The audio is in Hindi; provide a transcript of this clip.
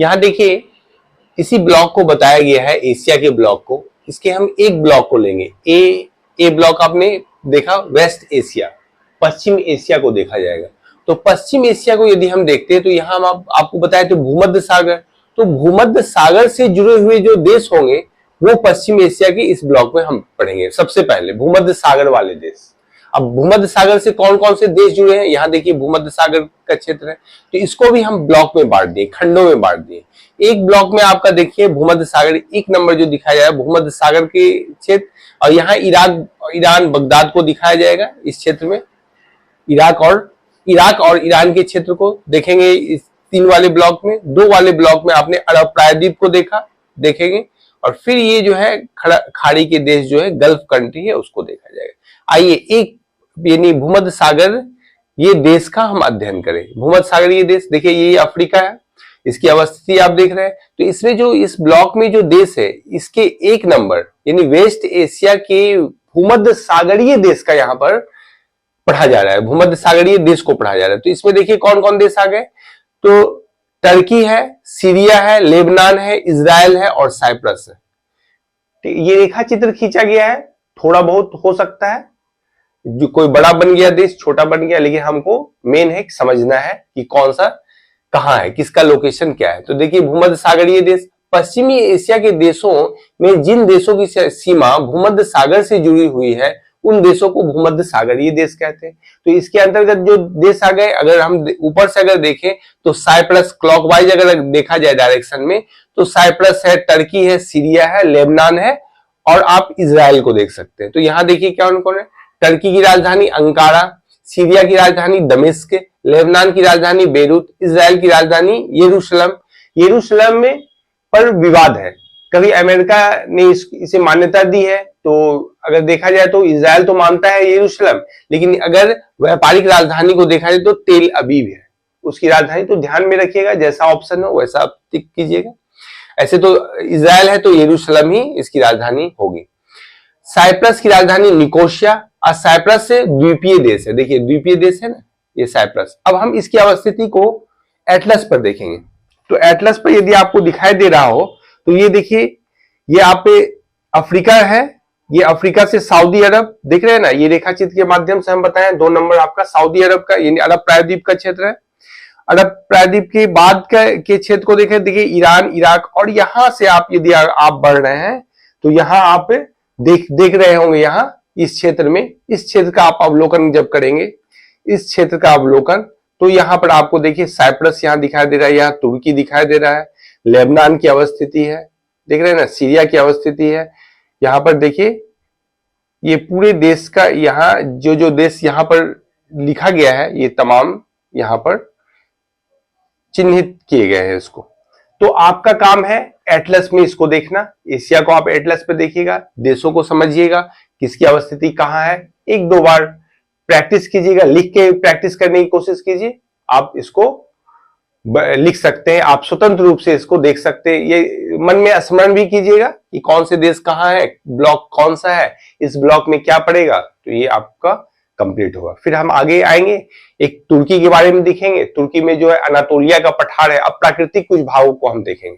यहाँ देखिए इसी ब्लॉक को बताया गया है, एशिया के ब्लॉक को। इसके हम एक ब्लॉक को लेंगे, ए ब्लॉक आपने देखा, वेस्ट एशिया, पश्चिम एशिया को देखा जाएगा। तो पश्चिम एशिया को यदि हम देखते हैं तो यहाँ हम आपको बताए थे भूमध्य सागर। तो भूमध्य सागर से जुड़े हुए जो देश होंगे वो पश्चिम एशिया के इस ब्लॉक में हम पढ़ेंगे। सबसे पहले भूमध्य सागर वाले देश। अब भूमध्य सागर से कौन कौन से देश जुड़े हैं, यहाँ देखिए भूमध्य सागर का क्षेत्र है, तो इसको भी हम ब्लॉक में बांट दिए, खंडों में बांट दिए। एक ब्लॉक में आपका देखिए भूमध्य सागर, एक नंबर जो दिखाया जाएगा भूमध्य सागर के क्षेत्र, और यहाँ ईरान बगदाद को दिखाया जाएगा। इस क्षेत्र में इराक और ईरान के क्षेत्र को देखेंगे इस 3 वाले ब्लॉक में। 2 वाले ब्लॉक में आपने अरब प्रायद्वीप को देखेंगे, और फिर ये जो है खाड़ी के देश जो है गल्फ कंट्री है उसको देखा जाएगा। आइए एक यानी भूमध्य सागर ये देश का हम अध्ययन करें। भूमध्य सागर ये देश देखिए, ये अफ्रीका है, इसकी अवस्थिति आप देख रहे हैं। तो इसमें जो इस ब्लॉक में जो देश है इसके 1 नंबर यानी वेस्ट एशिया के भूमध्य सागरीय देश का यहाँ पर पढ़ा जा रहा है, भूमध्य सागरीय देश को पढ़ा जा रहा है। तो इसमें देखिए कौन कौन देश आ गए, तो टर्की है, सीरिया है, लेबनान है, इजराइल है और साइप्रस है। ये रेखा चित्र खींचा गया है, थोड़ा बहुत हो सकता है जो कोई बड़ा बन गया देश, छोटा बन गया, लेकिन हमको मेन है समझना है कि कौन सा कहां है, किसका लोकेशन क्या है। तो देखिए भूमध्य सागरीय देश, पश्चिमी एशिया के देशों में जिन देशों की सीमा भूमध्य सागर से जुड़ी हुई है उन देशों को भूमध्य सागरीय देश कहते हैं। तो इसके अंतर्गत जो देश आ गए, अगर हम ऊपर से अगर देखें तो साइप्रस, क्लॉकवाइज अगर देखा जाए डायरेक्शन में तो साइप्रस है, टर्की है, सीरिया है, लेबनान है और आप इजराइल को देख सकते हैं। तो यहाँ देखिए कौन कौन है, टर्की की राजधानी अंकारा, सीरिया की राजधानी दमिश्क, लेबनान की राजधानी बेरूत, इजराइल की राजधानी यरूशलेम। यरूशलेम में पर विवाद है, कभी अमेरिका ने इसे मान्यता दी है, तो अगर देखा जाए तो इजराइल तो मानता है यरूशलेम, लेकिन अगर व्यापारिक राजधानी को देखा जाए तो तेल अबीब है उसकी राजधानी। तो ध्यान में रखिएगा, जैसा ऑप्शन हो वैसा आप टिक कीजिएगा। ऐसे तो इजराइल है तो यरूशलेम ही इसकी राजधानी होगी। साइप्रस की राजधानी निकोशिया, और साइप्रस से द्वीपीय देश है, देखिए द्वीपीय देश है ना ये साइप्रस। अब हम इसकी अवस्थिति को एटलस पर देखेंगे। तो एटलस पर यदि आपको दिखाई दे रहा हो तो ये देखिए, ये आप अफ्रीका है, ये अफ्रीका से सऊदी अरब देख रहे हैं ना, ये रेखा चित्र के माध्यम से हम बताएं 2 नंबर आपका सऊदी अरब का यानी अरब प्रायद्वीप का क्षेत्र है। अरब प्रायद्वीप के बाद के क्षेत्र को देखें, देखिए ईरान, इराक, और यहां से आप यदि आप बढ़ रहे हैं तो यहां आप देख रहे होंगे, यहां इस क्षेत्र में, इस क्षेत्र का आप अवलोकन जब करेंगे, इस क्षेत्र का अवलोकन, तो यहां पर आपको देखिए साइप्रस यहां दिखाई दे रहा है, यहाँ तुर्की दिखाई दे रहा है, लेबनान की अवस्थिति है, देख रहे हैं ना, सीरिया की अवस्थिति है। यहां पर देखिए ये पूरे देश का यहाँ जो देश यहाँ पर लिखा गया है ये तमाम यहाँ पर चिन्हित किए गए हैं इसको। तो आपका काम है एटलस में इसको देखना, एशिया को आप एटलस पे देखिएगा, देशों को समझिएगा किसकी अवस्थिति कहाँ है। 1-2 बार प्रैक्टिस कीजिएगा, लिख के प्रैक्टिस करने की कोशिश कीजिए। आप इसको लिख सकते हैं, आप स्वतंत्र रूप से इसको देख सकते हैं। ये मन में स्मरण भी कीजिएगा कि कौन से देश कहाँ है, ब्लॉक कौन सा है, इस ब्लॉक में क्या पड़ेगा, तो ये आपका कंप्लीट होगा। फिर हम आगे आएंगे, एक तुर्की के बारे में देखेंगे। तुर्की में जो है अनातोलिया का पठार है, अब प्राकृतिक कुछ भावों को हम देखेंगे।